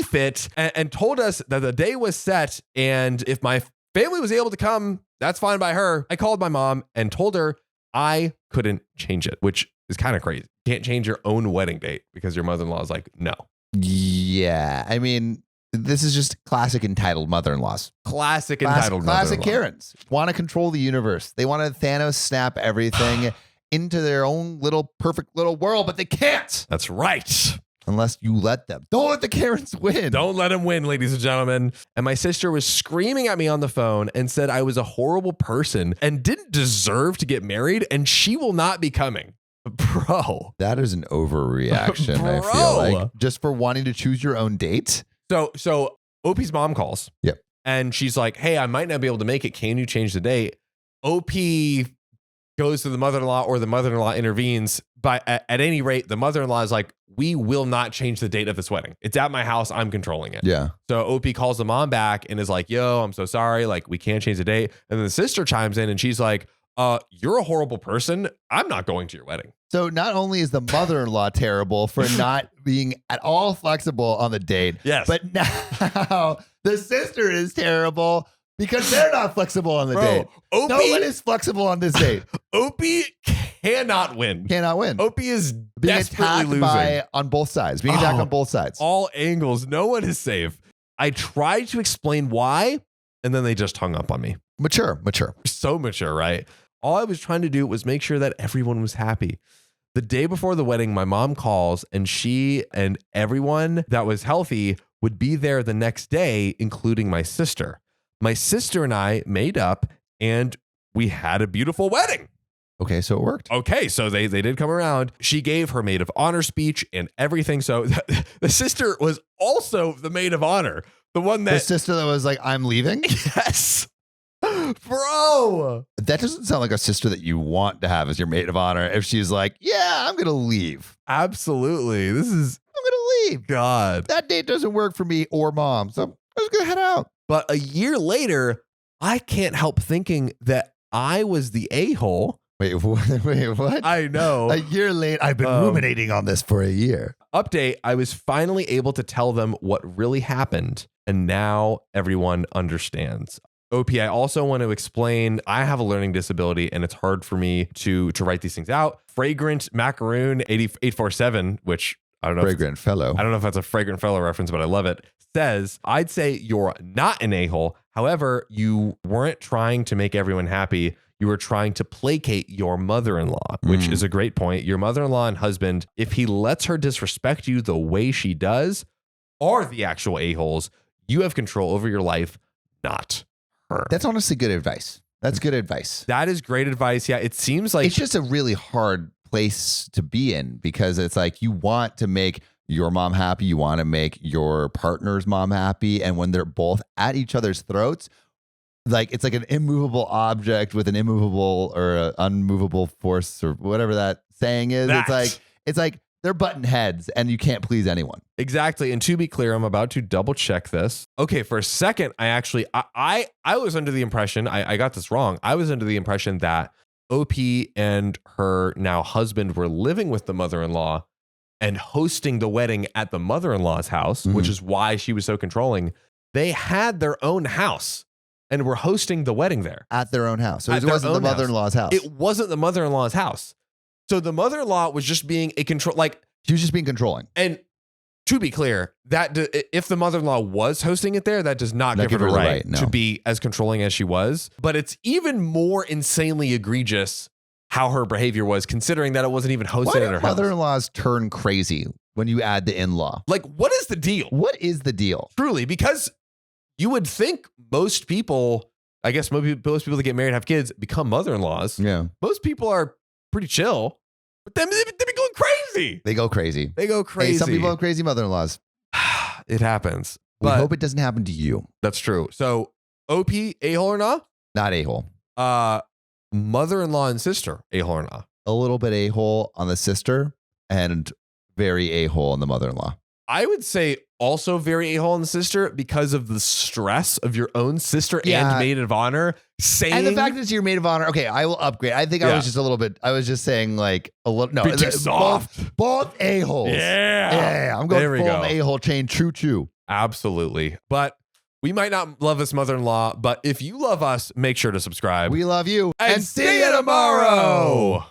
fit and told us that the day was set, and if my family was able to come, that's fine by her. I called my mom and told her I couldn't change it, which is kind of crazy. You can't change your own wedding date because your mother-in-law is like, no. Yeah, I mean, this is just classic entitled mother-in-laws. Classic Karens want to control the universe. They want to Thanos snap everything into their own little perfect little world, but they can't. That's right. Unless you let them. Don't let the Karens win. Don't let him win, ladies and gentlemen. And my sister was screaming at me on the phone and said I was a horrible person and didn't deserve to get married, and she will not be coming. Bro. That is an overreaction, I feel like. Just for wanting to choose your own date? So OP's mom calls. Yep. And she's like, hey, I might not be able to make it. Can you change the date? OP goes to the mother-in-law, or the mother-in-law intervenes. But at any rate, the mother-in-law is like, we will not change the date of this wedding. It's at my house. I'm controlling it. Yeah. So OP calls the mom back and is like, yo, I'm so sorry. Like, we can't change the date. And then the sister chimes in and she's like, you're a horrible person. I'm not going to your wedding. So not only is the mother-in-law terrible for not being at all flexible on the date, yes, but now the sister is terrible because they're not flexible on the date. OP, no one is flexible on this date. OP cannot win. Cannot win. OP is being desperately attacked losing. on both sides. Being attacked on both sides. All angles. No one is safe. I tried to explain why, and then they just hung up on me. Mature. So mature, right? All I was trying to do was make sure that everyone was happy. The day before the wedding, my mom calls, and she and everyone that was healthy would be there the next day, including my sister. My sister and I made up, and we had a beautiful wedding. Okay, so it worked. Okay, so they did come around. She gave her maid of honor speech and everything. So the sister was also the maid of honor. The one that... The sister that was like, I'm leaving? Yes. Bro. That doesn't sound like a sister that you want to have as your maid of honor if she's like, yeah, I'm going to leave. Absolutely. I'm going to leave. God. That date doesn't work for me or mom. So I'm just going to head out. But a year later, I can't help thinking that I was the a-hole. Wait, what? I know. A year late. I've been ruminating on this for a year. Update. I was finally able to tell them what really happened. And now everyone understands. OP, I also want to explain, I have a learning disability and it's hard for me to write these things out. Fragrant Macaroon 847, which I don't know. Fragrant Fellow. I don't know if that's a Fragrant Fellow reference, but I love it. Says, I'd say you're not an a-hole. However, you weren't trying to make everyone happy. You were trying to placate your mother-in-law, which is a great point. Your mother-in-law and husband, if he lets her disrespect you the way she does, are the actual a-holes. You have control over your life, not her. That's honestly good advice. That's good advice. That is great advice. Yeah, it seems like it's just a really hard place to be in because it's like you want to make your mom happy. You want to make your partner's mom happy. And when they're both at each other's throats, like it's like an immovable object with an immovable or an unmovable force or whatever that saying is. It's like they're button heads and you can't please anyone. Exactly. And to be clear, I'm about to double check this. Okay, for a second, I was under the impression, I got this wrong. I was under the impression that OP and her now husband were living with the mother-in-law and hosting the wedding at the mother-in-law's house, which is why she was so controlling. They had their own house and were hosting the wedding there. At their own house. So it wasn't the mother-in-law's house. It wasn't the mother-in-law's house. So the mother-in-law was just being a control, like she was just being controlling. And to be clear, that if the mother-in-law was hosting it there, that does not give her the right to be as controlling as she was. But it's even more insanely egregious how her behavior was, considering that it wasn't even hosted in her house. Mother-in-laws turn crazy when you add the in-law. Like, what is the deal? What is the deal? Truly, because you would think most people, I guess most people that get married and have kids become mother-in-laws. Yeah. Most people are pretty chill. But then they be going crazy. They go crazy. Hey, some people have crazy mother-in-laws. It happens. We hope it doesn't happen to you. That's true. So, OP, a-hole or not? Not a-hole. Mother-in-law and sister, a-hole or not? A little bit a-hole on the sister and very a-hole on the mother-in-law. I would say also very a-hole on the sister because of the stress of your own sister and maid of honor saying. And the fact that it's your maid of honor. Okay, I will upgrade. I think I was just a little bit. I was just saying like a little. No, too soft. Both a-holes. Yeah. I'm going full on a-hole chain. Choo. Absolutely. But we might not love this mother-in-law, but if you love us, make sure to subscribe. We love you. And see you tomorrow.